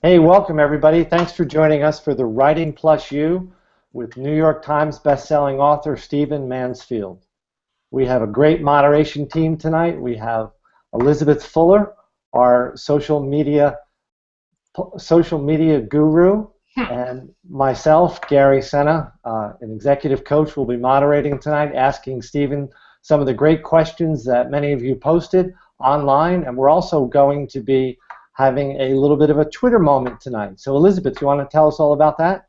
Hey, welcome everybody. Thanks for joining us for the Writing Plus You with New York Times bestselling author Stephen Mansfield. We have a great moderation team tonight. We have Elizabeth Fuller, our social media guru, and myself, Gary Senna, an executive coach, will be moderating tonight, asking Stephen some of the great questions that many of you posted online, and we're also going to be having a little bit of a Twitter moment tonight. So Elizabeth, you want to tell us all about that?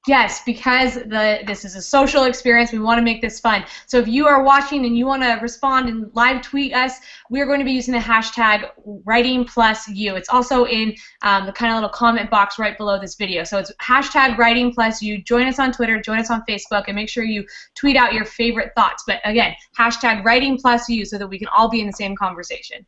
Yes, because this is a social experience, we want to make this fun. So if you are watching and you want to respond and live tweet us, we're going to be using the hashtag WritingPlusYou. It's also in the kind of little comment box right below this video. So it's hashtag WritingPlusYou. Join us on Twitter, join us on Facebook, and make sure you tweet out your favorite thoughts. But again, hashtag WritingPlusYou so that we can all be in the same conversation.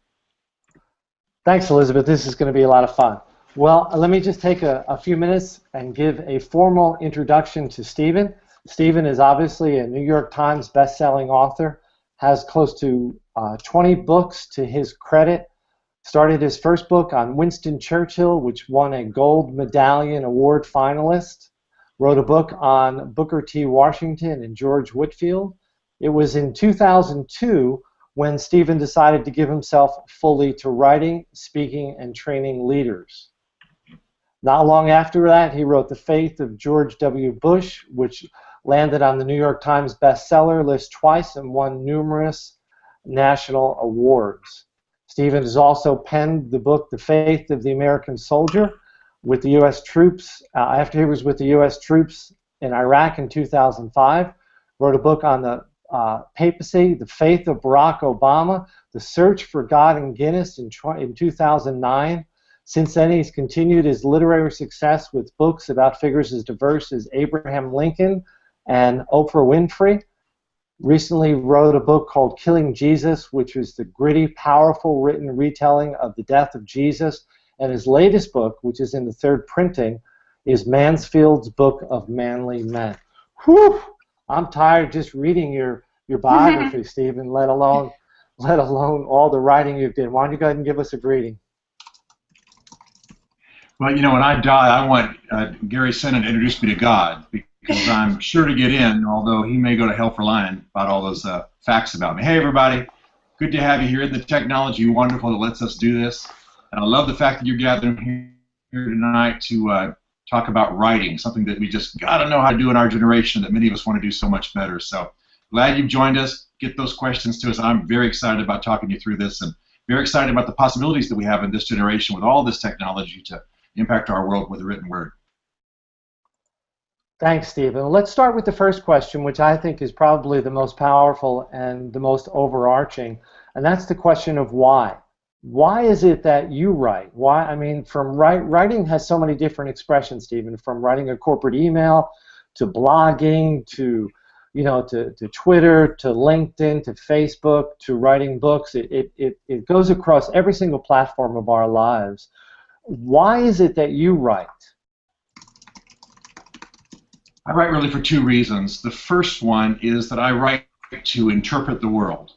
Thanks, Elizabeth. This is going to be a lot of fun. Well, let me just take a few minutes and give a formal introduction to Stephen. Stephen is obviously a New York Times best-selling author, has close to 20 books to his credit, started his first book on Winston Churchill, which won a Gold Medallion Award finalist, wrote a book on Booker T. Washington and George Whitefield. It was in 2002 when Stephen decided to give himself fully to writing, speaking, and training leaders. Not long after that, he wrote The Faith of George W. Bush, which landed on the New York Times bestseller list twice and won numerous national awards. Stephen has also penned the book The Faith of the American Soldier with the U.S. troops, after he was with the U.S. troops in Iraq in 2005, wrote a book on the papacy, The Faith of Barack Obama, The Search for God in Guinness in 2009. Since then, he's continued his literary success with books about figures as diverse as Abraham Lincoln and Oprah Winfrey. Recently wrote a book called Killing Jesus, which is the gritty, powerful written retelling of the death of Jesus. And his latest book, which is in the third printing, is Mansfield's Book of Manly Men. Whew! I'm tired just reading your biography, Stephen, let alone all the writing you did. Why don't you go ahead and give us a greeting? Well, you know, when I die, I want Gary Senna to introduce me to God, because I'm sure to get in, although he may go to hell for lying about all those facts about me. Hey, everybody. Good to have you here. The technology wonderful that lets us do this. And I love the fact that you're gathering here tonight to talk about writing, something that we just got to know how to do in our generation that many of us want to do so much better. So glad you've joined us. Get those questions to us. I'm very excited about talking you through this, and very excited about the possibilities that we have in this generation with all this technology to impact our world with the written word. Thanks, Stephen. Let's start with the first question, which I think is probably the most powerful and the most overarching, and that's the question of why. Why is it that you write? Why? I mean, writing has so many different expressions, Stephen, from writing a corporate email to blogging to, you know, to Twitter, to LinkedIn, to Facebook, to writing books. It goes across every single platform of our lives. Why is it that you write? I write really for two reasons. The first one is that I write to interpret the world.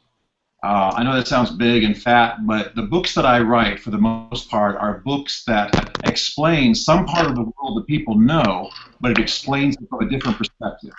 I know that sounds big and fat, but the books that I write, for the most part, are books that explain some part of the world that people know, but it explains it from a different perspective.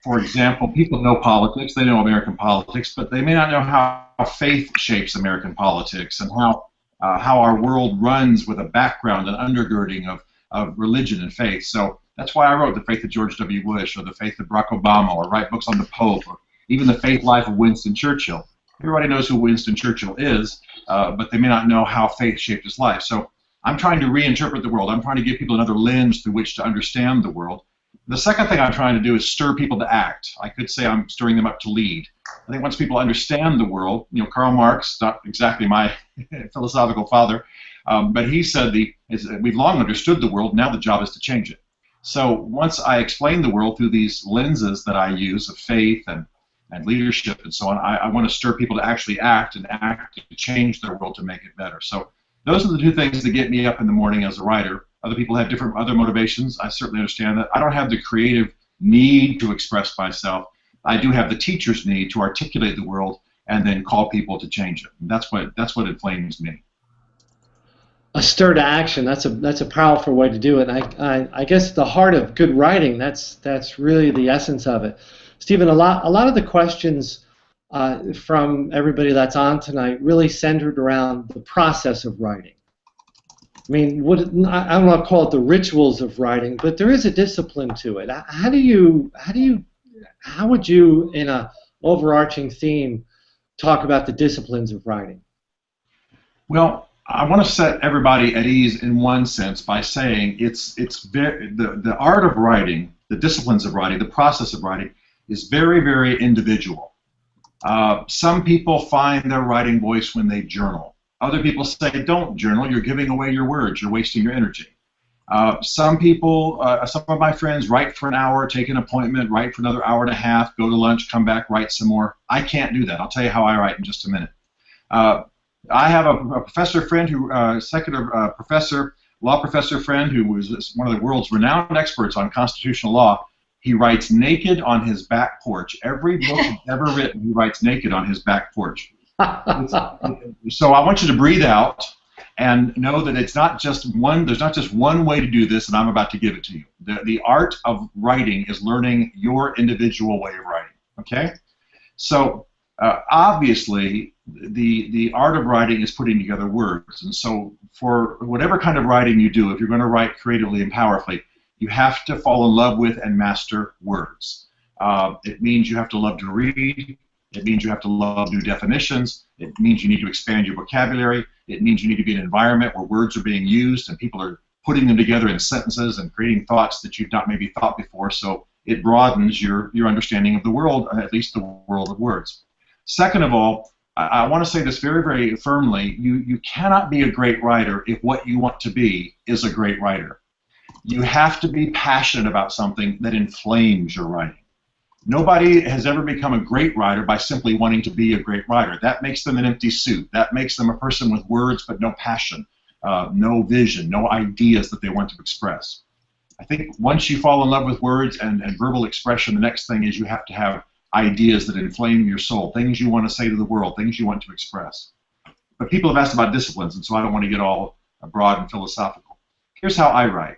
For example, people know politics, they know American politics, but they may not know how faith shapes American politics and how our world runs with a background and undergirding of religion and faith. So that's why I wrote The Faith of George W. Bush, or The Faith of Barack Obama, or write books on the Pope, or even The Faith Life of Winston Churchill. Everybody knows who Winston Churchill is, but they may not know how faith shaped his life. So I'm trying to reinterpret the world. I'm trying to give people another lens through which to understand the world. The second thing I'm trying to do is stir people to act. I could say I'm stirring them up to lead. I think once people understand the world, you know, Karl Marx, not exactly my philosophical father, but he said we've long understood the world, now the job is to change it. So once I explain the world through these lenses that I use of faith and leadership and so on, I want to stir people to actually act to change their world to make it better. So those are the two things that get me up in the morning as a writer. Other people have different other motivations. I certainly understand that. I don't have the creative need to express myself. I do have the teacher's need to articulate the world and then call people to change it. And that's what inflames me. a stir to action. That's a powerful way to do it. And I guess the heart of good writing. That's really the essence of it. Stephen, a lot of the questions from everybody that's on tonight really centered around the process of writing. I mean, I don't want to call it the rituals of writing, but there is a discipline to it. How would you, in a overarching theme, talk about the disciplines of writing? Well, I want to set everybody at ease in one sense by saying the art of writing, the disciplines of writing, the process of writing is very, very individual. Some people find their writing voice when they journal. Other people say, don't journal, you're giving away your words, you're wasting your energy. Some of my friends write for an hour, take an appointment, write for another hour and a half, go to lunch, come back, write some more. I can't do that. I'll tell you how I write in just a minute. I have a professor friend, law professor friend, who was one of the world's renowned experts on constitutional law. He writes naked on his back porch. Every book he's ever written, he writes naked on his back porch. So I want you to breathe out and know that it's not just one. There's not just one way to do this, and I'm about to give it to you. The art of writing is learning your individual way of writing. Okay, so obviously the art of writing is putting together words, and so for whatever kind of writing you do, if you're going to write creatively and powerfully, you have to fall in love with and master words. It means you have to love to read. It means you have to love new definitions. It means you need to expand your vocabulary. It means you need to be in an environment where words are being used and people are putting them together in sentences and creating thoughts that you've not maybe thought before, so it broadens your understanding of the world, at least the world of words. Second of all, I want to say this very, very firmly. You cannot be a great writer if what you want to be is a great writer. You have to be passionate about something that inflames your writing. Nobody has ever become a great writer by simply wanting to be a great writer. That makes them an empty suit. That makes them a person with words but no passion, no vision, no ideas that they want to express. I think once you fall in love with words and verbal expression, the next thing is you have to have ideas that inflame your soul, things you want to say to the world, things you want to express. But people have asked about disciplines, and so I don't want to get all broad and philosophical. Here's how I write.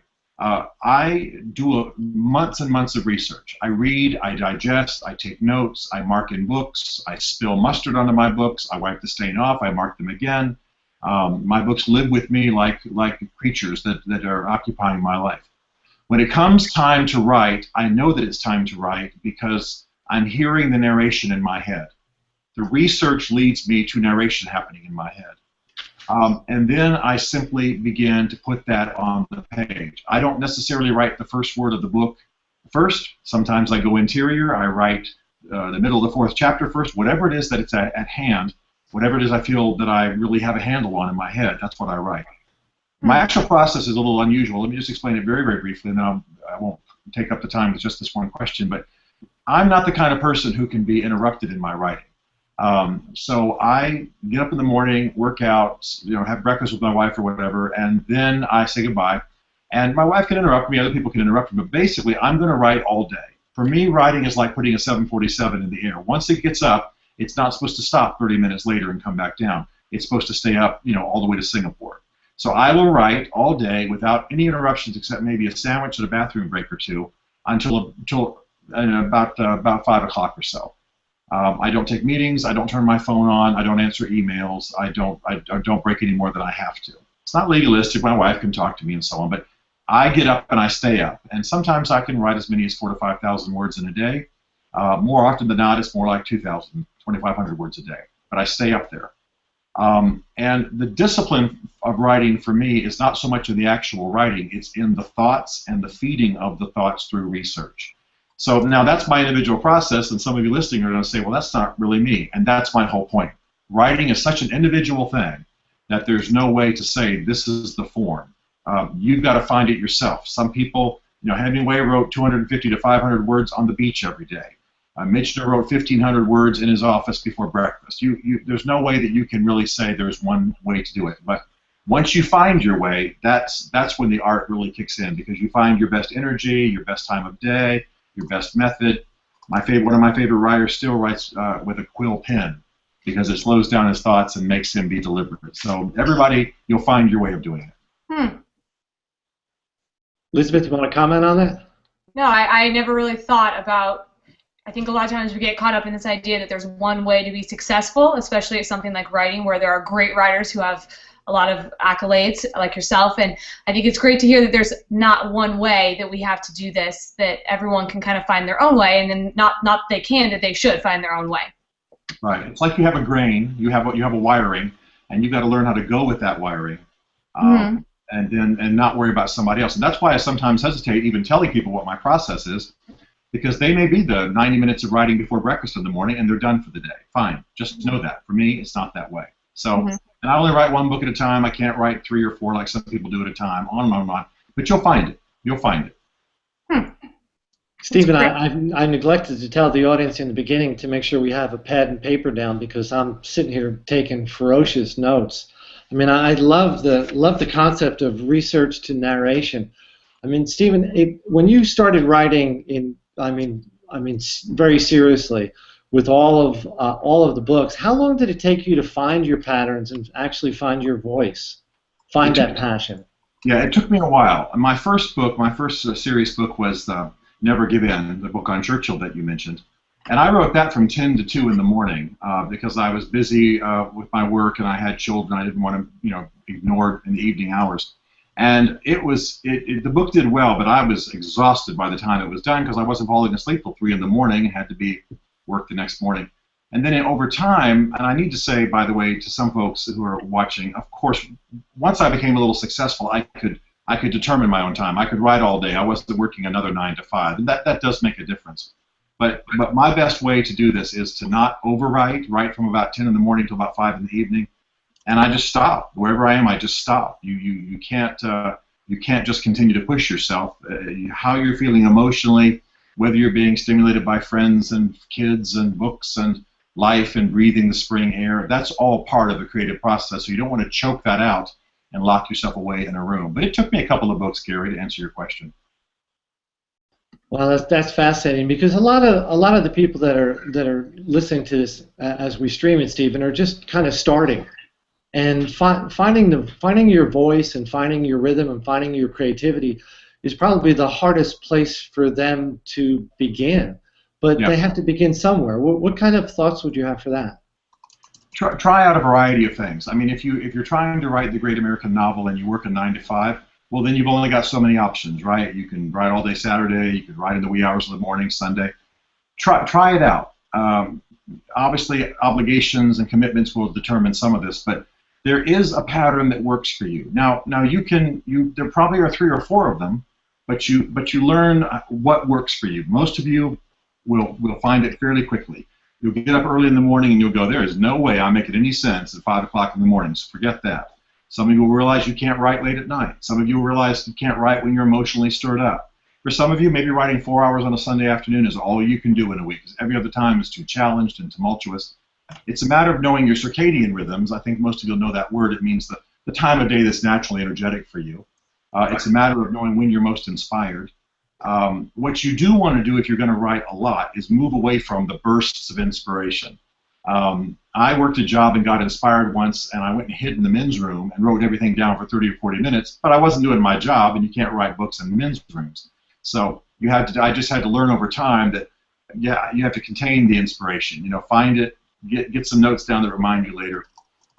I do months and months of research. I read, I digest, I take notes, I mark in books, I spill mustard onto my books, I wipe the stain off, I mark them again. My books live with me like creatures that are occupying my life. When it comes time to write, I know that it's time to write because I'm hearing the narration in my head. The research leads me to narration happening in my head. And then I simply begin to put that on the page. I don't necessarily write the first word of the book first. Sometimes I go interior. I write the middle of the fourth chapter first. Whatever it is that it's at hand, whatever it is I feel that I really have a handle on in my head, that's what I write. My actual process is a little unusual. Let me just explain it very, very briefly, and then I won't take up the time with just this one question. But I'm not the kind of person who can be interrupted in my writing. So I get up in the morning, work out, have breakfast with my wife or whatever, and then I say goodbye. And my wife can interrupt me, other people can interrupt me, but basically I'm going to write all day. For me, writing is like putting a 747 in the air. Once it gets up, it's not supposed to stop 30 minutes later and come back down. It's supposed to stay up, all the way to Singapore. So I will write all day without any interruptions except maybe a sandwich and a bathroom break or two until about 5 o'clock or so. I don't take meetings. I don't turn my phone on. I don't answer emails. I don't break any more than I have to. It's not legalistic. My wife can talk to me and so on, but I get up and I stay up. And sometimes I can write as many as 4,000 to 5,000 words in a day. More often than not, it's more like 2,000, 2,500 words a day. But I stay up there. And the discipline of writing for me is not so much in the actual writing. It's in the thoughts and the feeding of the thoughts through research. So now that's my individual process, and some of you listening are going to say, well, that's not really me, and that's my whole point. Writing is such an individual thing that there's no way to say this is the form. You've got to find it yourself. Some people, Hemingway wrote 250 to 500 words on the beach every day. Michener wrote 1,500 words in his office before breakfast. There's no way that you can really say there's one way to do it. But once you find your way, that's when the art really kicks in, because you find your best energy, your best time of day, your best method. One of my favorite writers still writes with a quill pen. because it slows down his thoughts and makes him be deliberate. So everybody, you'll find your way of doing it. Elizabeth, you want to comment on that? No, I never really thought about. I think a lot of times we get caught up in this idea that there's one way to be successful, especially at something like writing, where there are great writers who have a lot of accolades, like yourself. And I think it's great to hear that there's not one way that we have to do this, that everyone can kind of find their own way, and then not they can, that they should find their own way. Right. It's like you have a grain, you have a wiring, and you've got to learn how to go with that wiring, and not worry about somebody else. And that's why I sometimes hesitate even telling people what my process is, because they may be the 90 minutes of writing before breakfast in the morning and they're done for the day. Fine. Just know that. For me, it's not that way. So, and I only write one book at a time. I can't write 3 or 4 like some people do at a time, on and on and on. But you'll find it. You'll find it. Stephen, I neglected to tell the audience in the beginning to make sure we have a pad and paper down, because I'm sitting here taking ferocious notes. I mean, I love the concept of research to narration. I mean, Stephen, when you started writing very seriously with all of the books, how long did it take you to find your patterns and actually find your voice, find that passion? Yeah, it took me a while. My first book, my first serious book was Never Give In, the book on Churchill that you mentioned. And I wrote that from 10 to 2 in the morning because I was busy with my work and I had children I didn't want to, ignore in the evening hours. And the book did well, but I was exhausted by the time it was done because I wasn't falling asleep till 3 in the morning and had to be work the next morning. And then over time, and I need to say, by the way, to some folks who are watching, of course, once I became a little successful, I could determine my own time. I could write all day. I wasn't working another 9 to 5, and that does make a difference. But my best way to do this is to not overwrite, write from about 10 in the morning till about 5 in the evening, and I just stop. Wherever I am, I just stop. You can't just continue to push yourself. How you're feeling emotionally, whether you're being stimulated by friends and kids and books and life and breathing the spring air, that's all part of the creative process. So you don't want to choke that out and lock yourself away in a room. But it took me a couple of books, Gary, to answer your question. Well, that's fascinating, because a lot of the people that are listening to this as we stream it, Stephen, are just kind of starting, and finding your voice and finding your rhythm and finding your creativity is probably the hardest place for them to begin. But they have to begin somewhere. What kind of thoughts would you have for that? Try out a variety of things. I mean, if you're trying to write the great American novel and you work a 9 to 5, well, then you've only got so many options, right? You can write all day Saturday. You could write in the wee hours of the morning Sunday. Try it out. Obviously, obligations and commitments will determine some of this, but there is a pattern that works for you. Now there probably are 3 or 4 of them, but you learn what works for you. Most of you will find it fairly quickly. You'll get up early in the morning and you'll go, there is no way I'm making any sense at 5 o'clock in the morning, so forget that. Some of you will realize you can't write late at night. Some of you will realize you can't write when you're emotionally stirred up. For some of you, maybe writing 4 hours on a Sunday afternoon is all you can do in a week, because every other time is too challenged and tumultuous. It's a matter of knowing your circadian rhythms. I think most of you will know that word. It means the time of day that's naturally energetic for you. It's a matter of knowing when you're most inspired. What you do want to do if you're going to write a lot is move away from the bursts of inspiration. I worked a job and got inspired once, and I went and hid in the men's room and wrote everything down for 30 or 40 minutes, but I wasn't doing my job, and you can't write books in men's rooms. So I just had to learn over time that, you have to contain the inspiration. Find it, get some notes down that remind you later.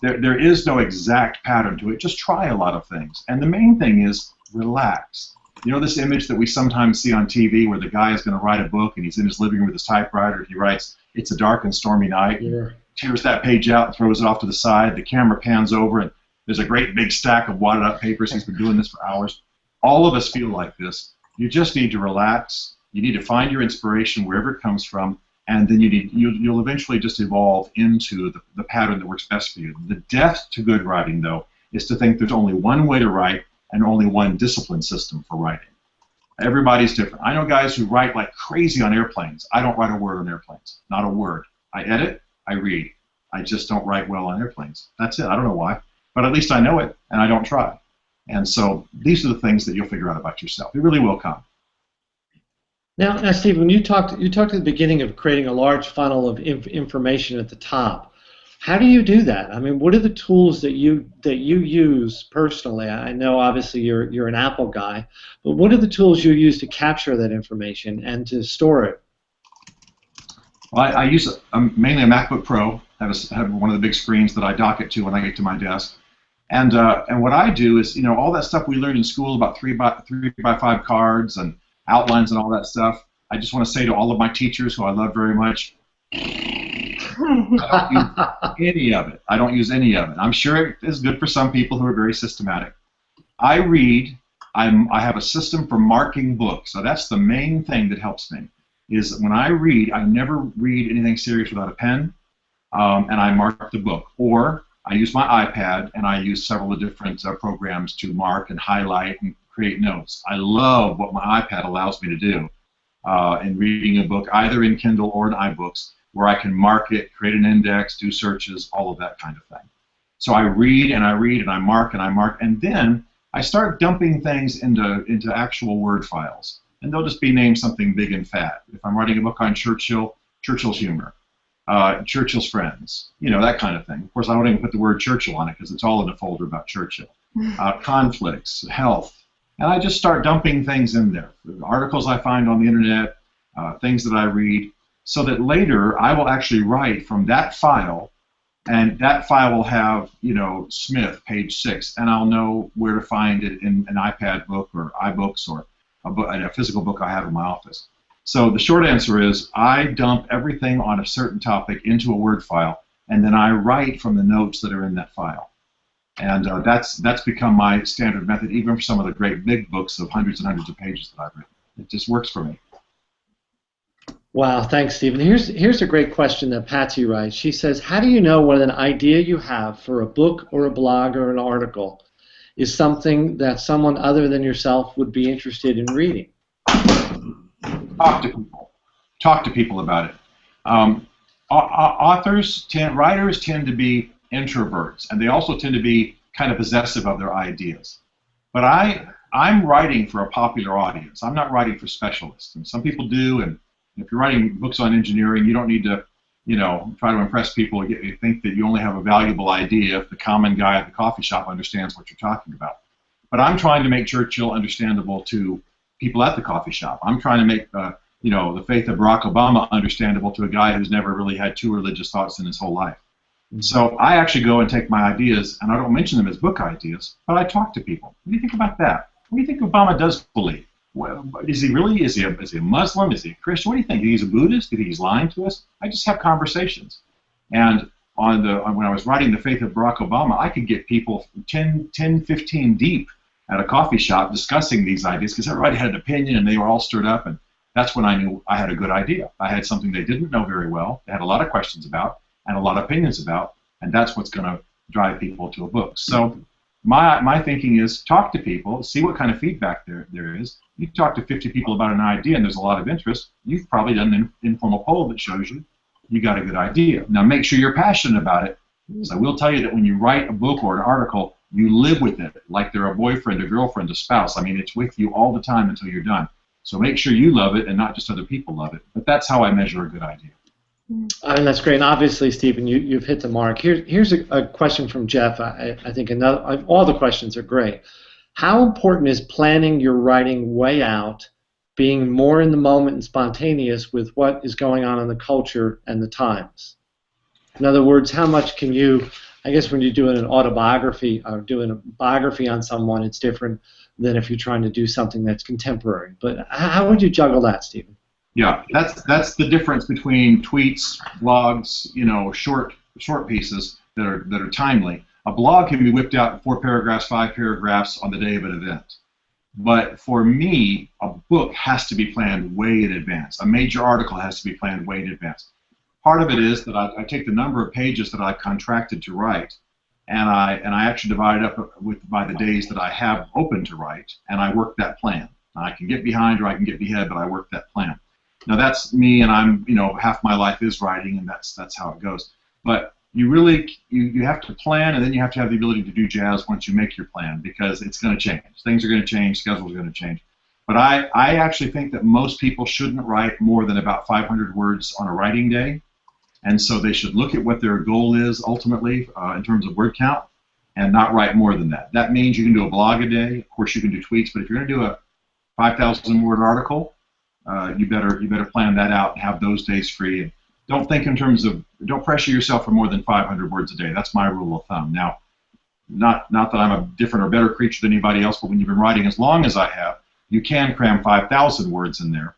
There is no exact pattern to it. Just try a lot of things. And the main thing is relax. This image that we sometimes see on TV where the guy is going to write a book and he's in his living room with his typewriter. He writes, "It's a dark and stormy night." Yeah. Tears that page out and throws it off to the side. The camera pans over and there's a great big stack of wadded up papers. He's been doing this for hours. All of us feel like this. You just need to relax. You need to find your inspiration wherever it comes from, and then you'll eventually just evolve into the pattern that works best for you. The death to good writing, though, is to think there's only one way to write and only one discipline system for writing. Everybody's different. I know guys who write like crazy on airplanes. I don't write a word on airplanes. Not a word. I edit, I read. I just don't write well on airplanes. That's it. I don't know why. But at least I know it, and I don't try. And so these are the things that you'll figure out about yourself. It really will come. Now, Steve, when you talked at the beginning of creating a large funnel of information at the top, How do you do that? I mean, what are the tools that you use personally? I know obviously you're an Apple guy, but what are the tools you use to capture that information and to store it? Well, I use mainly a MacBook Pro. I have one of the big screens that I dock it to when I get to my desk. And what I do is, all that stuff we learned in school about 3x5 cards and outlines and all that stuff, I just want to say to all of my teachers, who I love very much, I don't use any of it. I don't use any of it. I'm sure it is good for some people who are very systematic. I read. I have a system for marking books. So that's the main thing that helps me, is when I read, I never read anything serious without a pen, and I mark the book. Or I use my iPad, and I use several of the different programs to mark and highlight and create notes. I love what my iPad allows me to do in reading a book, either in Kindle or in iBooks, where I can mark it, create an index, do searches, all of that kind of thing. So I read and I read and I mark, and then I start dumping things into actual Word files. And they'll just be named something big and fat. If I'm writing a book on Churchill, Churchill's humor, Churchill's friends, that kind of thing. Of course, I don't even put the word Churchill on it because it's all in a folder about Churchill. Conflicts, health, and I just start dumping things in there. Articles I find on the internet, things that I read, so that later I will actually write from that file, and that file will have, Smith, page 6, and I'll know where to find it in an iPad book or iBooks or a physical book I have in my office. So the short answer is I dump everything on a certain topic into a Word file, and then I write from the notes that are in that file. And that's become my standard method, even for some of the great big books of hundreds and hundreds of pages that I've written. It just works for me. Wow, thanks, Stephen. Here's a great question that Patsy writes. She says, how do you know when an idea you have for a book or a blog or an article is something that someone other than yourself would be interested in reading? Talk to people. Talk to people about it. Writers tend to be introverts, and they also tend to be kind of possessive of their ideas. But I'm writing for a popular audience. I'm not writing for specialists. And some people do, and if you're writing books on engineering, you don't need to, try to impress people. You think that you only have a valuable idea if the common guy at the coffee shop understands what you're talking about. But I'm trying to make Churchill understandable to people at the coffee shop. I'm trying to make, the faith of Barack Obama understandable to a guy who's never really had two religious thoughts in his whole life. So I actually go and take my ideas, and I don't mention them as book ideas, but I talk to people. What do you think about that? What do you think Obama does believe? Well, is he really? Is he a Muslim? Is he a Christian? What do you think? Do you think he's a Buddhist? Do you think he's lying to us? I just have conversations. And when I was writing The Faith of Barack Obama, I could get people 10, 15 deep at a coffee shop discussing these ideas because everybody had an opinion and they were all stirred up, and that's when I knew I had a good idea. I had something they didn't know very well, they had a lot of questions about, and a lot of opinions about, and that's what's going to drive people to a book. So my thinking is talk to people, see what kind of feedback there is. You talk to 50 people about an idea and there's a lot of interest, you've probably done an informal poll that shows you got a good idea. Now make sure you're passionate about it, because I will tell you that when you write a book or an article, you live with it like they're a boyfriend, a girlfriend, a spouse. I mean, it's with you all the time until you're done. So make sure you love it and not just other people love it. But that's how I measure a good idea. I mean, that's great. And obviously, Stephen, you've hit the mark. Here's a question from Jeff. I think all the questions are great. How important is planning your writing way out, being more in the moment and spontaneous with what is going on in the culture and the times? In other words, how much can you, I guess when you're doing an autobiography or doing a biography on someone, it's different than if you're trying to do something that's contemporary. But how would you juggle that, Stephen? Yeah, that's the difference between tweets, blogs, short pieces that are timely. A blog can be whipped out in 4 paragraphs, 5 paragraphs on the day of an event. But for me, a book has to be planned way in advance. A major article has to be planned way in advance. Part of it is that I take the number of pages that I've contracted to write, and I actually divide it up by the days that I have open to write, and I work that plan. I can get behind or I can get ahead, but I work that plan. Now that's me, and I'm half my life is writing, and that's how it goes. But you really you have to plan, and then you have to have the ability to do jazz once you make your plan, because it's going to change. Things are going to change. Schedules are going to change. But I actually think that most people shouldn't write more than about 500 words on a writing day, And so they should look at what their goal is ultimately in terms of word count and not write more than that. That means you can do a blog a day. Of course, you can do tweets, but if you're going to do a 5,000-word article, you better plan that out and have those days free. And don't think in terms of, don't pressure yourself for more than 500 words a day. That's my rule of thumb. Now, not that I'm a different or better creature than anybody else, but when you've been writing as long as I have, you can cram 5,000 words in there.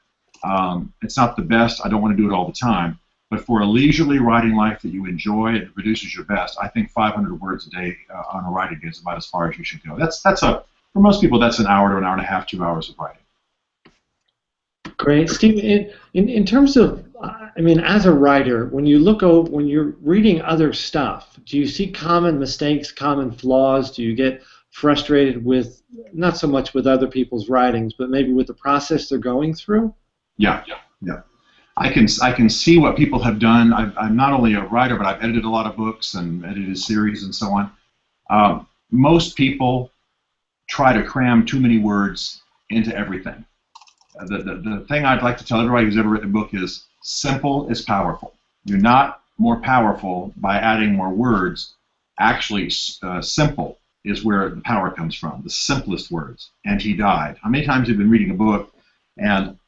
It's not the best. I don't want to do it all the time. But for a leisurely writing life that you enjoy and produces your best, I think 500 words a day on a writing day is about as far as you should go. For most people, that's an hour to an hour and a half, 2 hours of writing. Great, Steve. In terms of, I mean, as a writer, when you're reading other stuff, do you see common mistakes, common flaws? Do you get frustrated with, not so much with other people's writings, but maybe with the process they're going through? Yeah. I can see what people have done. I'm not only a writer, but I've edited a lot of books and edited series and so on. Most people try to cram too many words into everything. The thing I'd like to tell everybody who's ever written a book is simple is powerful. You're not more powerful by adding more words. Actually, simple is where the power comes from, the simplest words. And he died. How many times have you been reading a book and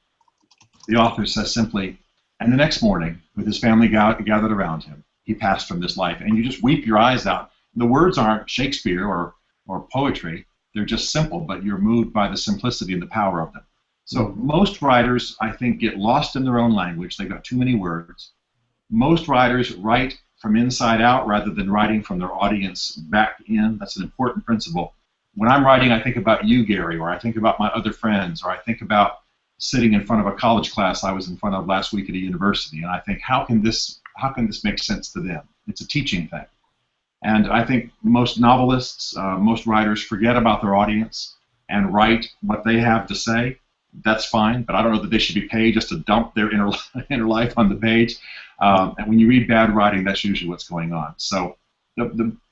the author says simply, and the next morning, with his family gathered around him, he passed from this life, and you just weep your eyes out. The words aren't Shakespeare or poetry. They're just simple, but you're moved by the simplicity and the power of them. So most writers, I think, get lost in their own language. They've got too many words. Most writers write from inside out rather than writing from their audience back in. That's an important principle. When I'm writing, I think about you, Gary, or I think about my other friends, or I think about sitting in front of a college class I was in front of last week at a university, and I think, how can this make sense to them? It's a teaching thing. And I think most novelists, most writers forget about their audience and write what they have to say. That's fine, but I don't know that they should be paid just to dump their inner life on the page. And when you read bad writing, that's usually what's going on. So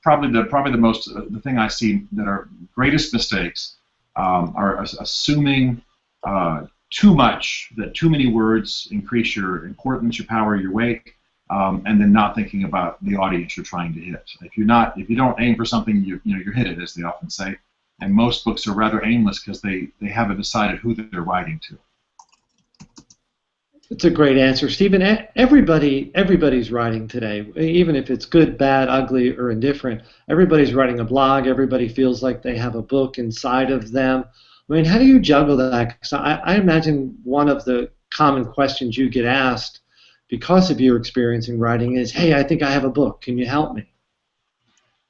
probably the thing I see that are greatest mistakes are assuming too much, that too many words increase your importance, your power, your weight, and then not thinking about the audience you're trying to hit. If you don't aim for something, you hit it, as they often say. And most books are rather aimless because they haven't decided who they're writing to. That's a great answer, Stephen. Everybody's writing today, even if it's good, bad, ugly, or indifferent. Everybody's writing a blog. Everybody feels like they have a book inside of them. I mean, how do you juggle that? Because I imagine one of the common questions you get asked because of your experience in writing is, hey, I think I have a book. Can you help me?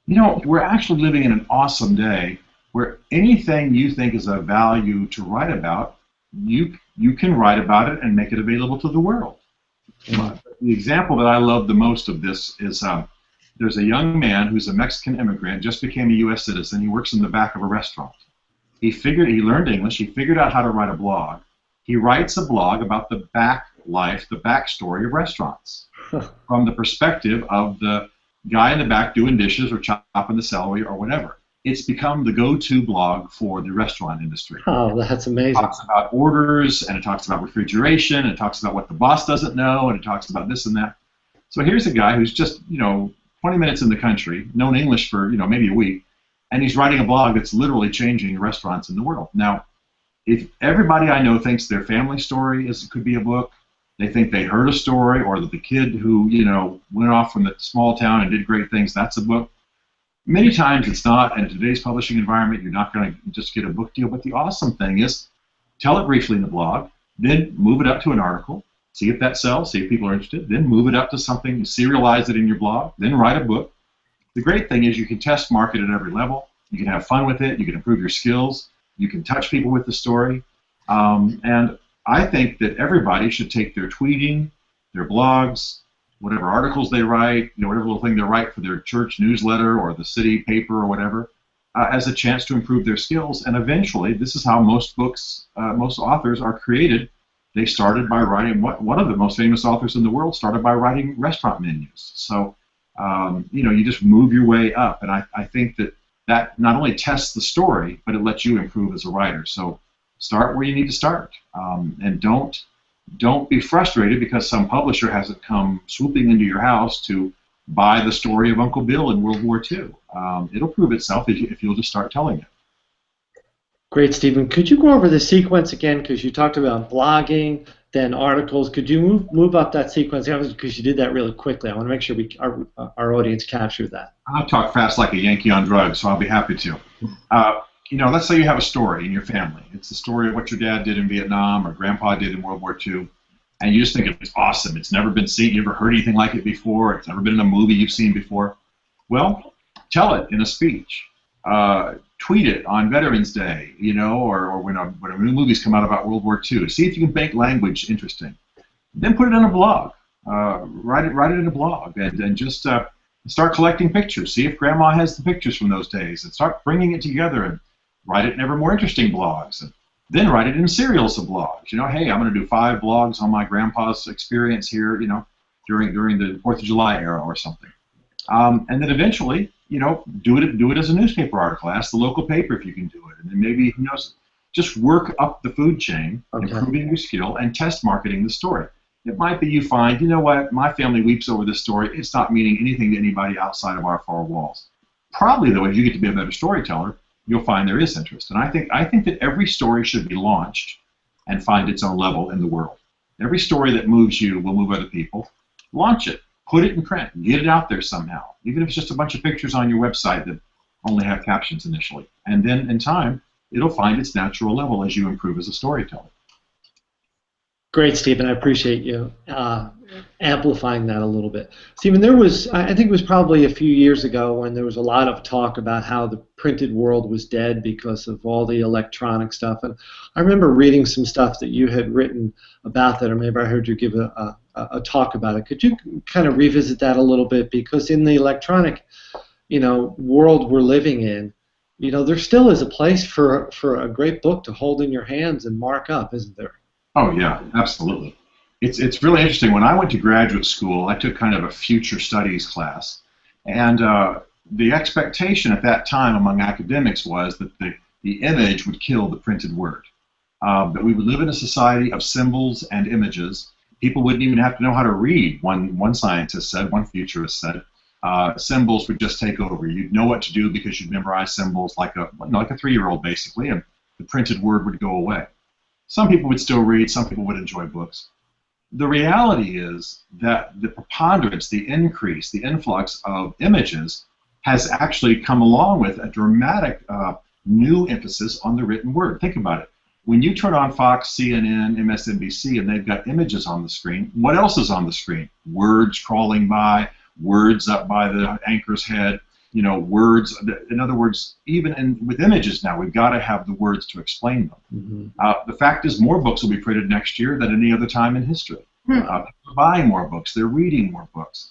You know, we're actually living in an awesome day where anything you think is of value to write about, you can write about it and make it available to the world. The example that I love the most of this is there's a young man who's a Mexican immigrant, just became a U.S. citizen. He works in the back of a restaurant. He learned English. He figured out how to write a blog. He writes a blog about the back life, the backstory of restaurants, from the perspective of the guy in the back doing dishes or chopping the celery or whatever. It's become the go-to blog for the restaurant industry. Oh, that's amazing. It talks about orders, and it talks about refrigeration, and it talks about what the boss doesn't know, and it talks about this and that. So here's a guy who's just, 20 minutes in the country, known English for, maybe a week, and he's writing a blog that's literally changing restaurants in the world. Now, if everybody I know thinks their family story could be a book, they think they heard a story, or that the kid who, went off from the small town and did great things, that's a book. Many times it's not, and in today's publishing environment, you're not going to just get a book deal. But the awesome thing is, tell it briefly in the blog, then move it up to an article, see if that sells, see if people are interested, then move it up to something, serialize it in your blog, then write a book. The great thing is you can test market at every level. You can have fun with it. You can improve your skills. You can touch people with the story. And I think that everybody should take their tweeting, their blogs, whatever articles they write, whatever little thing they write for their church newsletter or the city paper or whatever, as a chance to improve their skills. And eventually, this is how most books, most authors are created. They started by writing, one of the most famous authors in the world started by writing restaurant menus. So, you just move your way up. And I think that not only tests the story, but it lets you improve as a writer. So start where you need to start. And don't don't be frustrated because some publisher hasn't come swooping into your house to buy the story of Uncle Bill in World War II. It'll prove itself if you'll just start telling it. Great, Stephen. Could you go over the sequence again? Because you talked about blogging, then articles. Could you move up that sequence? Because you did that really quickly. I want to make sure our audience captured that. I'll talk fast like a Yankee on drugs, so I'll be happy to. Let's say you have a story in your family. It's the story of what your dad did in Vietnam or grandpa did in World War II, and you just think it's awesome. It's never been seen. You ever heard anything like it before? It's never been in a movie you've seen before. Well, tell it in a speech. Tweet it on Veterans Day, or when new movies come out about World War II. See if you can make language interesting. Then put it in a blog. Write it in a blog, and just start collecting pictures. See if Grandma has the pictures from those days, and start bringing it together and write it in ever more interesting blogs. And then write it in serials of blogs. Hey, I'm going to do 5 blogs on my grandpa's experience here, during the 4th of July era or something. And then eventually, do it as a newspaper article. Ask the local paper if you can do it, and then maybe just work up the food chain, improving your skill, and test marketing the story. It might be you find, what, my family weeps over this story. It's not meaning anything to anybody outside of our 4 walls. Probably, though, as you get to be a better storyteller, you'll find there is interest. And I think that every story should be launched and find its own level in the world. Every story that moves you will move other people. Launch it. Put it in print. Get it out there somehow. Even if it's just a bunch of pictures on your website that only have captions initially. And then, in time, it'll find its natural level as you improve as a storyteller. Great, Stephen. I appreciate you amplifying that a little bit. Stephen, there was, I think it was probably a few years ago when there was a lot of talk about how the printed world was dead because of all the electronic stuff. And I remember reading some stuff that you had written about that, or maybe I heard you give a talk about it. Could you kind of revisit that a little bit? Because in the electronic, world we're living in, there still is a place for a great book to hold in your hands and mark up, isn't there? Oh yeah, absolutely. It's really interesting. When I went to graduate school, I took kind of a future studies class, and the expectation at that time among academics was that the image would kill the printed word. That we would live in a society of symbols and images. People wouldn't even have to know how to read. One scientist said, one futurist said, symbols would just take over. You'd know what to do because you'd memorize symbols like a 3-year-old basically, and the printed word would go away. Some people would still read. Some people would enjoy books. The reality is that the preponderance, the increase, the influx of images has actually come along with a dramatic new emphasis on the written word. Think about it. When you turn on Fox, CNN, MSNBC, and they've got images on the screen, what else is on the screen? Words crawling by, words up by the anchor's head, words. In other words, even with images now, we've got to have the words to explain them. The fact is, more books will be printed next year than any other time in history. People are buying more books. They're reading more books.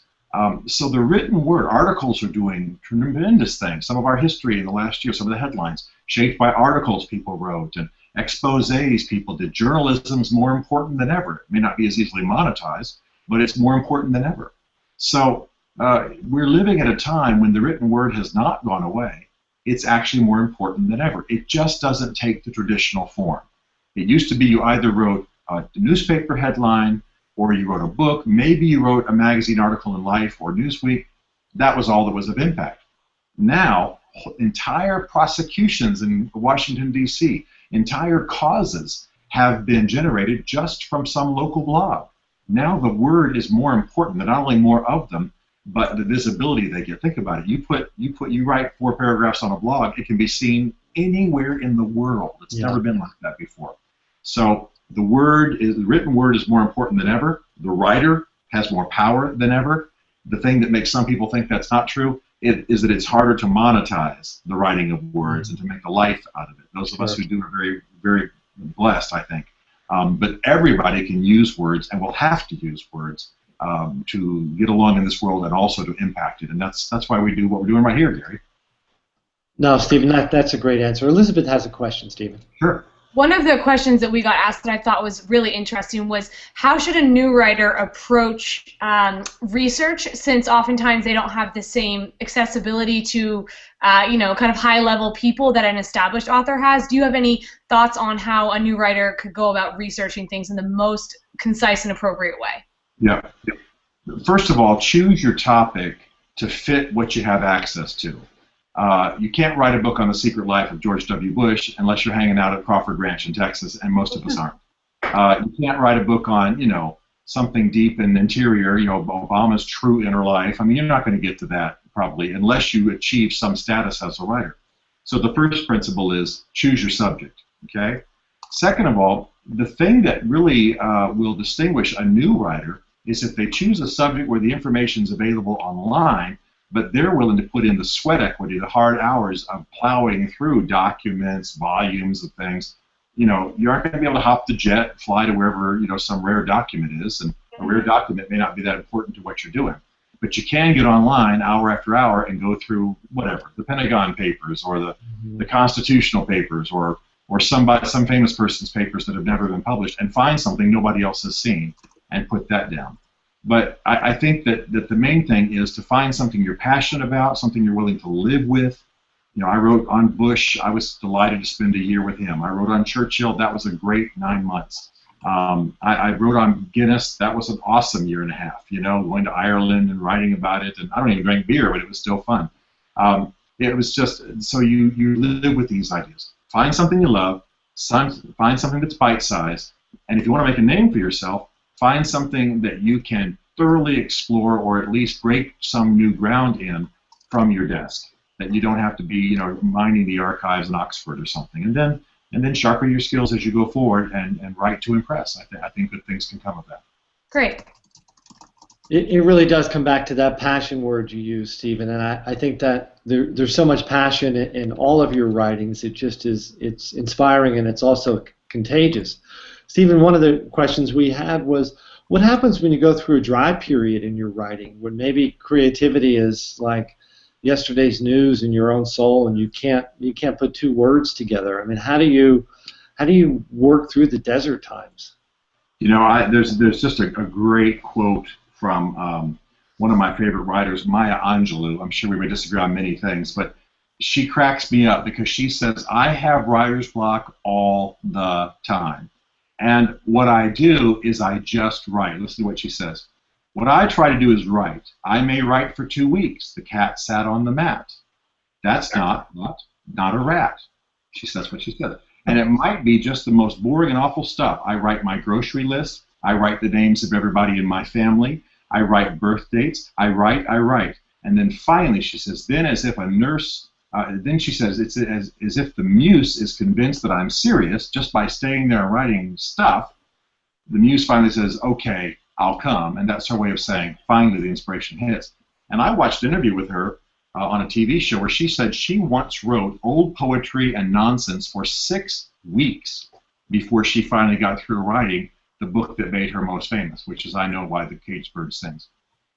So the written word, articles are doing tremendous things. Some of our history in the last year, some of the headlines, shaped by articles people wrote and exposés people did. Journalism's more important than ever. It may not be as easily monetized, but it's more important than ever. So we're living at a time when the written word has not gone away. It's actually more important than ever. It just doesn't take the traditional form. It used to be you either wrote a newspaper headline or you wrote a book. Maybe you wrote a magazine article in Life or Newsweek. That was all that was of impact. Now, entire prosecutions in Washington, D.C., entire causes have been generated just from some local blog. Now the word is more important, not only more of them, but the visibility they get. Think about it. You write 4 paragraphs on a blog. It can be seen anywhere in the world. It's never been like that before. So the written word is more important than ever. The writer has more power than ever. The thing that makes some people think that's not true is that it's harder to monetize the writing of words and to make a life out of it. Those of us who do are very, very blessed, I think. But everybody can use words and will have to use words to get along in this world and also to impact it. And that's why we do what we're doing right here, Gary. No, Stephen, that's a great answer. Elizabeth has a question, Stephen. Sure. One of the questions that we got asked that I thought was really interesting was, how should a new writer approach research, since oftentimes they don't have the same accessibility to kind of high-level people that an established author has? Do you have any thoughts on how a new writer could go about researching things in the most concise and appropriate way? Yeah. First of all, choose your topic to fit what you have access to. You can't write a book on the secret life of George W. Bush unless you're hanging out at Crawford Ranch in Texas, and most of us aren't. You can't write a book on, something deep in the interior, Obama's true inner life. I mean, you're not going to get to that probably unless you achieve some status as a writer. So the first principle is choose your subject, okay? Second of all, the thing that really will distinguish a new writer is if they choose a subject where the information is available online, but they're willing to put in the sweat equity, the hard hours of plowing through documents, volumes of things. You aren't going to be able to hop the jet, fly to wherever some rare document is, and a rare document may not be that important to what you're doing. But you can get online hour after hour and go through whatever, the Pentagon Papers or the Constitutional Papers or some famous person's papers that have never been published, and find something nobody else has seen and put that down. But I think that the main thing is to find something you're passionate about, something you're willing to live with. I wrote on Bush. I was delighted to spend a year with him. I wrote on Churchill. That was a great 9 months. I wrote on Guinness. That was an awesome year and a half, going to Ireland and writing about it. And I don't even drink beer, but it was still fun. It was just, so you live with these ideas. Find something you love, find something that's bite-sized, and if you want to make a name for yourself, find something that you can thoroughly explore or at least break some new ground in from your desk, that you don't have to be, mining the archives in Oxford or something. And then sharpen your skills as you go forward and write to impress. I think good things can come of that. Great. It really does come back to that passion word you use, Stephen, and I think that there's so much passion in all of your writings. It's inspiring and it's also contagious. Stephen, one of the questions we had was, what happens when you go through a dry period in your writing, when maybe creativity is like yesterday's news in your own soul, and you can't put two words together? I mean, how do you work through the desert times? There's just a great quote from one of my favorite writers, Maya Angelou. I'm sure we may disagree on many things, but she cracks me up because she says, I have writer's block all the time. And what I do is I just write. Listen to what she says. What I try to do is write. I may write for 2 weeks. The cat sat on the mat. That's not a rat. That's what she said. And it might be just the most boring and awful stuff. I write my grocery list. I write the names of everybody in my family. I write birth dates. I write. And then finally, she says, then as if a nurse, then she says, it's as if the muse is convinced that I'm serious just by staying there and writing stuff. The muse finally says, okay, I'll come. And that's her way of saying, finally, the inspiration hits. And I watched an interview with her on a TV show where she said she once wrote old poetry and nonsense for 6 weeks before she finally got through writing the book that made her most famous, which is I Know Why the Caged Bird Sings.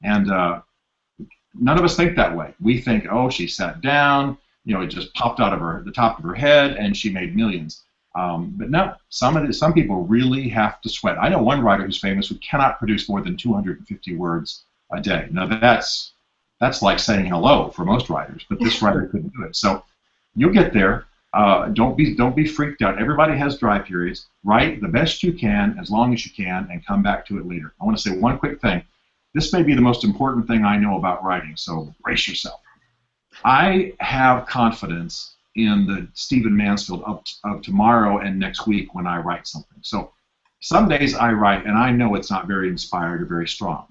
And none of us think that way. We think, oh, she sat down, it just popped out of the top of her head, and she made millions. But no, some people really have to sweat. I know one writer who's famous who cannot produce more than 250 words a day. Now that's like saying hello for most writers, but this writer couldn't do it. So you'll get there. Don't be freaked out. Everybody has dry periods. Write the best you can as long as you can and come back to it later. I want to say one quick thing. This may be the most important thing I know about writing, so brace yourself. I have confidence in the Stephen Mansfield of tomorrow and next week when I write something. So some days I write and I know it's not very inspired or very strong.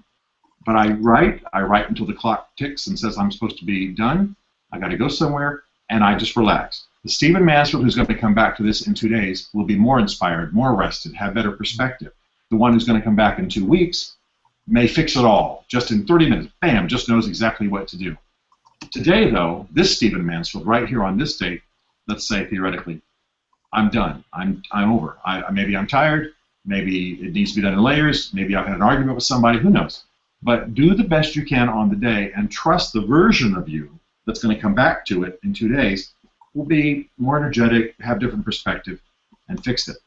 But I write until the clock ticks and says I'm supposed to be done. I got to go somewhere, and I just relax. The Stephen Mansfield who's going to come back to this in 2 days will be more inspired, more rested, have better perspective. The one who's going to come back in 2 weeks may fix it all, just in 30 minutes. Bam, just knows exactly what to do. Today, though, this Stephen Mansfield, right here on this date, let's say theoretically, I'm done. I'm over. Maybe I'm tired. Maybe it needs to be done in layers. Maybe I've had an argument with somebody. Who knows? But do the best you can on the day and trust the version of you that's going to come back to it in 2 days will be more energetic, have different perspective, and fixed it.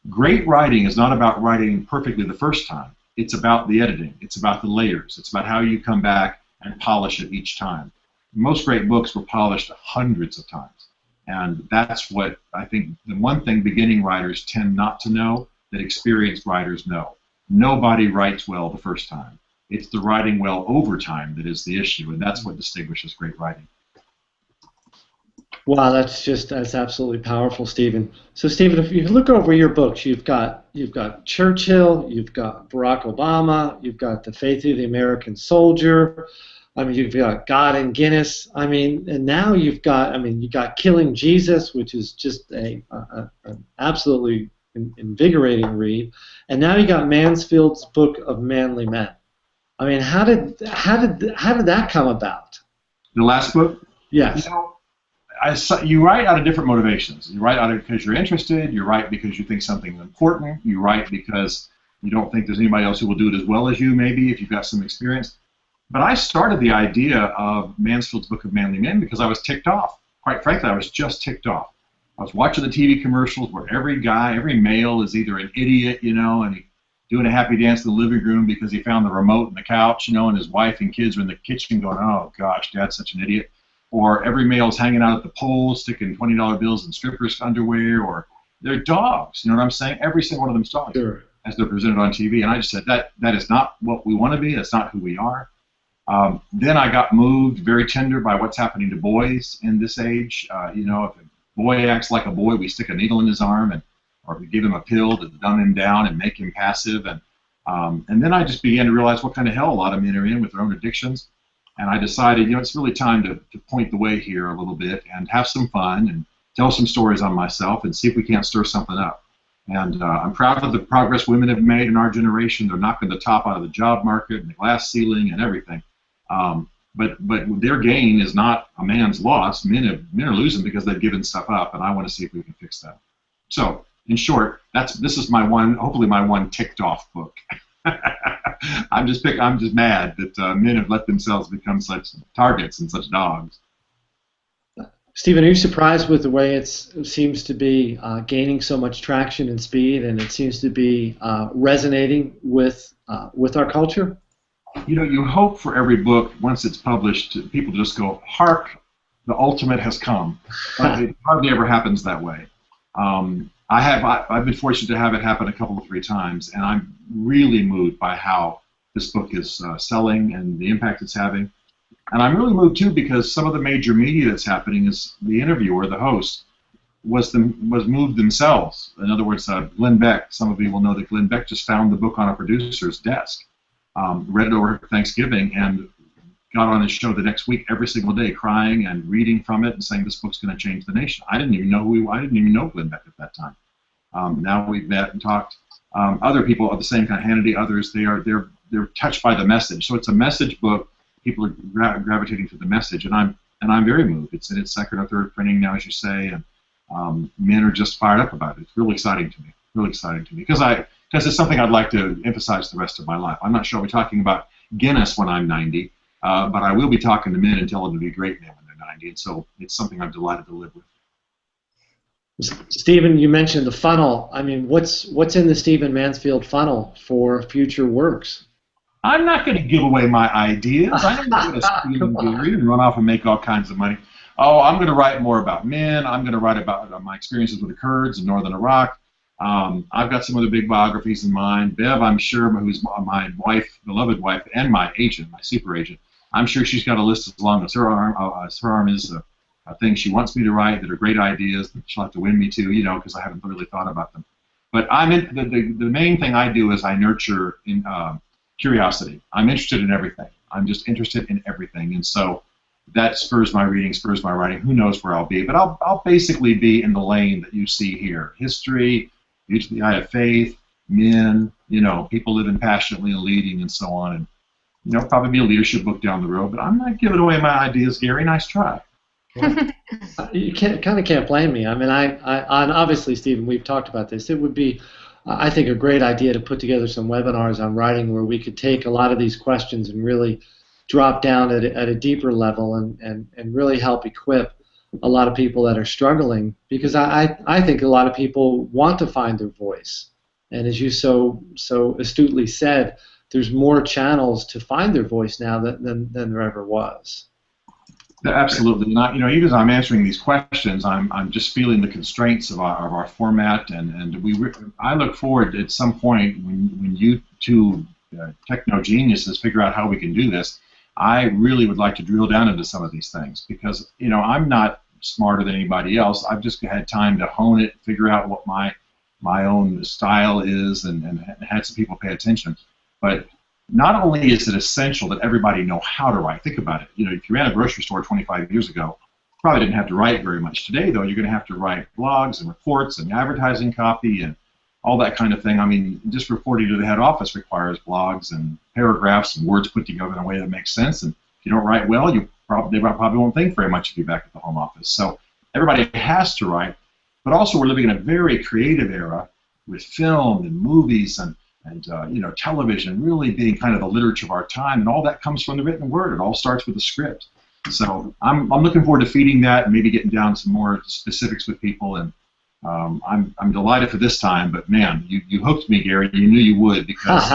Great writing is not about writing perfectly the first time. It's about the editing. It's about the layers. It's about how you come back and polish it each time. Most great books were polished hundreds of times. And that's what I think the one thing beginning writers tend not to know that experienced writers know. Nobody writes well the first time. It's the writing well over time that is the issue, and that's what distinguishes great writing. Wow, that's absolutely powerful, Stephen. So, Stephen, if you look over your books, you've got Churchill, you've got Barack Obama, you've got The Faith of the American Soldier. I mean, you've got God and Guinness. I mean, and now you've got Killing Jesus, which is just an absolutely invigorating read. And now you got Mansfield's Book of Manly Men. I mean, how did that come about? The last book? Yes. You know, you write out of different motivations. You write out of because you're interested. You write because you think something's important. You write because you don't think there's anybody else who will do it as well as you, maybe, if you've got some experience. But I started the idea of Mansfield's Book of Manly Men because I was ticked off. Quite frankly, I was just ticked off. I was watching the TV commercials where every male is either an idiot, you know, and he's doing a happy dance in the living room because he found the remote in the couch, you know, and his wife and kids are in the kitchen going, oh, gosh, Dad's such an idiot. Or every male's hanging out at the pole, sticking $20 bills in strippers' underwear, or they're dogs. You know what I'm saying? Every single one of them's dogs, sure, as they're presented on TV. And I just said, that is not what we want to be. That's not who we are. Then I got moved very tender by what's happening to boys in this age. You know, if a boy acts like a boy, we stick a needle in his arm, or we give him a pill to dumb him down and make him passive. And then I just began to realize what kind of hell a lot of men are in with their own addictions. And I decided, you know, it's really time to point the way here a little bit and have some fun and tell some stories on myself and see if we can't stir something up. And I'm proud of the progress women have made in our generation. They're knocking the top out of the job market and the glass ceiling and everything. But their gain is not a man's loss. Men are losing because they've given stuff up, and I want to see if we can fix that. So, in short, this is hopefully my one ticked off book. I'm just mad that men have let themselves become such targets and such dogs. Stephen, are you surprised with the way it seems to be gaining so much traction and speed, and it seems to be resonating with our culture? You know, you hope for every book, once it's published, people just go, hark, the ultimate has come. But it hardly ever happens that way. I've been fortunate to have it happen a couple of 3 times, and I'm really moved by how this book is selling and the impact it's having. And I'm really moved, too, because some of the major media that's happening is the interviewer, the host, was moved themselves. In other words, Glenn Beck, some of you will know that Glenn Beck just found the book on a producer's desk, read it over Thanksgiving, and got on his show the next week every single day, crying and reading from it and saying this book's going to change the nation. I didn't even know Glenn Beck at that time. Now we've met and talked. Other people of the same kind, Hannity, others, they're touched by the message. So it's a message book. People are gravitating to the message, and I'm very moved. It's in its second or third printing now, as you say, and men are just fired up about it. It's really exciting to me. Really exciting to me because it's something I'd like to emphasize the rest of my life. I'm not sure I'll be talking about Guinness when I'm 90. But I will be talking to men and telling them to be great men when they're 90, and so it's something I'm delighted to live with. Stephen, you mentioned the funnel. I mean, what's in the Stephen Mansfield funnel for future works? I'm not going to give away my ideas. I'm not going to steal and Gary and run off and make all kinds of money. Oh, I'm going to write more about men. I'm going to write about my experiences with the Kurds in northern Iraq. I've got some other big biographies in mind. Bev, I'm sure, who's my wife, beloved wife, and my agent, my super agent, I'm sure she's got a list as long as her arm is things she wants me to write that are great ideas that she'll have to win me to, you know, because I haven't really thought about them. But the main thing I do is I nurture curiosity. I'm interested in everything. I'm just interested in everything, and so that spurs my reading, spurs my writing. Who knows where I'll be? But I'll basically be in the lane that you see here: history, View to the Eye of Faith, men, you know, people living passionately and leading, and so on. And you know, probably be a leadership book down the road. But I'm not giving away my ideas, Gary. Nice try. You can't blame me. I mean, and obviously, Stephen, we've talked about this. It would be, I think, a great idea to put together some webinars on writing where we could take a lot of these questions and really drop down at a deeper level and really help equip a lot of people that are struggling, because I think a lot of people want to find their voice. And as you so astutely said, there's more channels to find their voice now than there ever was. Absolutely. Not, even as I'm answering these questions, I'm just feeling the constraints of our format, and I look forward at some point when you two techno geniuses figure out how we can do this. I really would like to drill down into some of these things, because I'm not smarter than anybody else. I've just had time to hone it, figure out what my own style is, and had some people pay attention. But not only is it essential that everybody know how to write. Think about it. If you ran a grocery store 25 years ago, you probably didn't have to write very much. Today, though, you're going to have to write blogs and reports and advertising copy and all that kind of thing. I mean, just reporting to the head office requires blogs and paragraphs and words put together in a way that makes sense. And if you don't write well, they probably won't think very much of you back at the home office. So everybody has to write. But also, we're living in a very creative era with film and movies and television really being kind of the literature of our time, and all that comes from the written word. It all starts with a script. So I'm looking forward to feeding that and maybe getting down some more specifics with people. And I'm delighted for this time. But man, you hooked me, Gary. You knew you would, because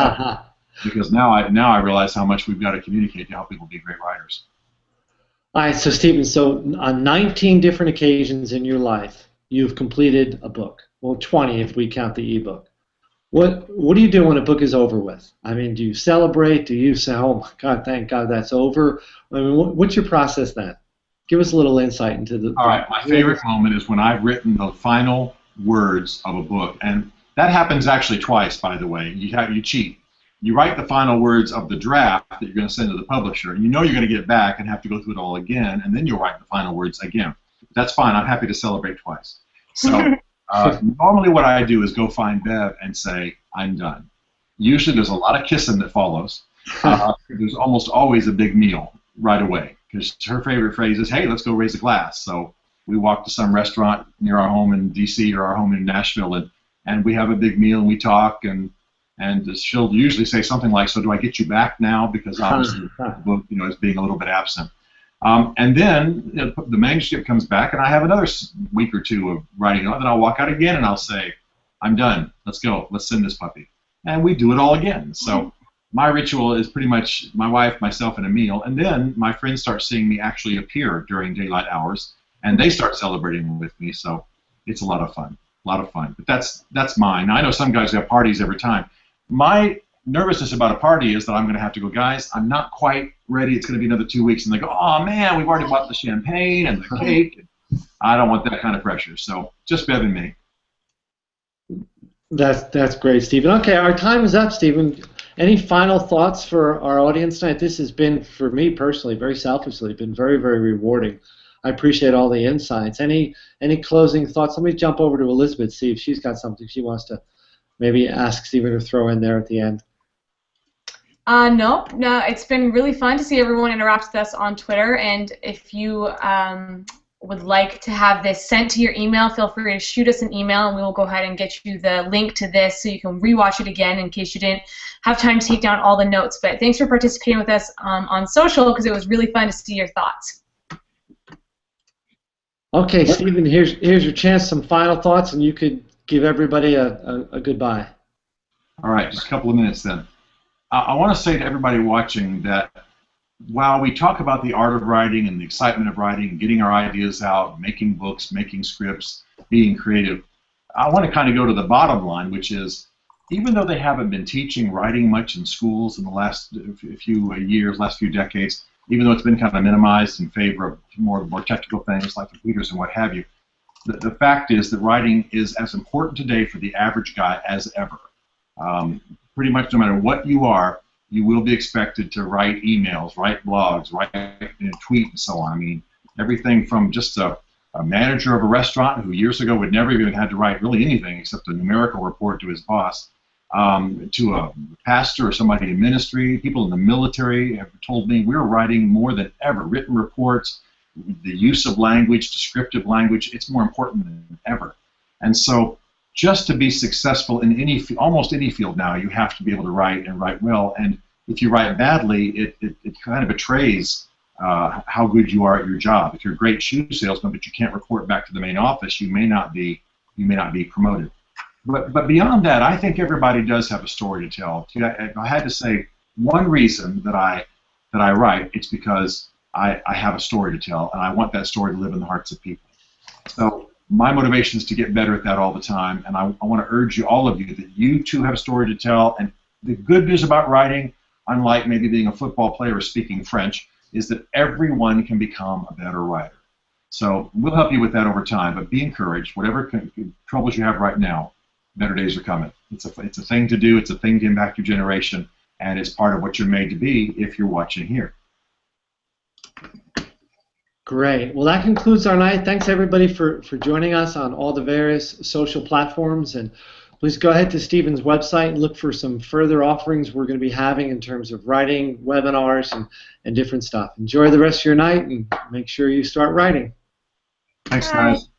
because now I realize how much we've got to communicate to help people be great writers. All right, so Stephen, on 19 different occasions in your life, you've completed a book. Well, 20 if we count the ebook. What do you do when a book is over with? I mean, do you celebrate? Do you say, "Oh my God, thank God that's over"? I mean, what's your process then? Give us a little insight into the. All right, my favorite moment is when I've written the final words of a book, and that happens actually twice, by the way. You cheat. You write the final words of the draft that you're going to send to the publisher, and you're going to get it back and have to go through it all again, and then you'll write the final words again. That's fine. I'm happy to celebrate twice. So. Normally what I do is go find Bev and say, I'm done. Usually there's a lot of kissing that follows. There's almost always a big meal right away, because her favorite phrase is, hey, let's go raise a glass. So we walk to some restaurant near our home in D.C. or our home in Nashville, and we have a big meal, and we talk, and she'll usually say something like, so do I get you back now? Because obviously the book is being a little bit absent. And then the manuscript comes back, and I have another week or two of writing on it. Then I'll walk out again, and I'll say, I'm done. Let's go. Let's send this puppy. And we do it all again. So my ritual is pretty much my wife, myself, and a meal. And then my friends start seeing me actually appear during daylight hours, and they start celebrating with me. So it's a lot of fun. A lot of fun. But that's mine. Now, I know some guys have parties every time. My nervousness about a party is that I'm going to have to go, guys, I'm not quite ready. It's going to be another 2 weeks. And they go, oh, man, we've already bought the champagne and the cake. I don't want that kind of pressure. So just Bev and me. That's great, Stephen. Okay, our time is up, Stephen. Any final thoughts for our audience tonight? This has been, for me personally, very selfishly, been very, very rewarding. I appreciate all the insights. Any closing thoughts? Let me jump over to Elizabeth, see if she's got something she wants to maybe ask Stephen or throw in there at the end. No, it's been really fun to see everyone interact with us on Twitter, and if you would like to have this sent to your email, feel free to shoot us an email, and we will go ahead and get you the link to this so you can rewatch it again in case you didn't have time to take down all the notes. But thanks for participating with us on social, because it was really fun to see your thoughts. Okay, Stephen, here's your chance, some final thoughts, and you could give everybody a goodbye. All right, just a couple of minutes then. I want to say to everybody watching that while we talk about the art of writing and the excitement of writing, getting our ideas out, making books, making scripts, being creative, I want to kind of go to the bottom line, which is even though they haven't been teaching writing much in schools in the last few years, last few decades, even though it's been kind of minimized in favor of more technical things like computers and what have you, the fact is that writing is as important today for the average guy as ever. Pretty much no matter what you are, you will be expected to write emails, write blogs, write tweet, and so on. I mean, everything from just a manager of a restaurant who years ago would never even had to write really anything except a numerical report to his boss, to a pastor or somebody in ministry. People in the military have told me we're writing more than ever. Written reports, the use of language, descriptive language, it's more important than ever. And so just to be successful in almost any field now, you have to be able to write and write well. And if you write badly, it kind of betrays how good you are at your job. If you're a great shoe salesman, but you can't report back to the main office, you may not be promoted. But beyond that, I think everybody does have a story to tell. If I had to say one reason that I write, it's because I have a story to tell, and I want that story to live in the hearts of people. So my motivation is to get better at that all the time, and I want to urge you, all of you, that you too have a story to tell. And the good news about writing, unlike maybe being a football player or speaking French, is that everyone can become a better writer. So we'll help you with that over time, but be encouraged. Whatever troubles you have right now, better days are coming. It's a thing to do. It's a thing to impact your generation, and it's part of what you're made to be if you're watching here. Great. Well, that concludes our night. Thanks, everybody, for joining us on all the various social platforms. And please go ahead to Stephen's website and look for some further offerings we're going to be having in terms of writing, webinars, and different stuff. Enjoy the rest of your night, and make sure you start writing. Thanks, guys.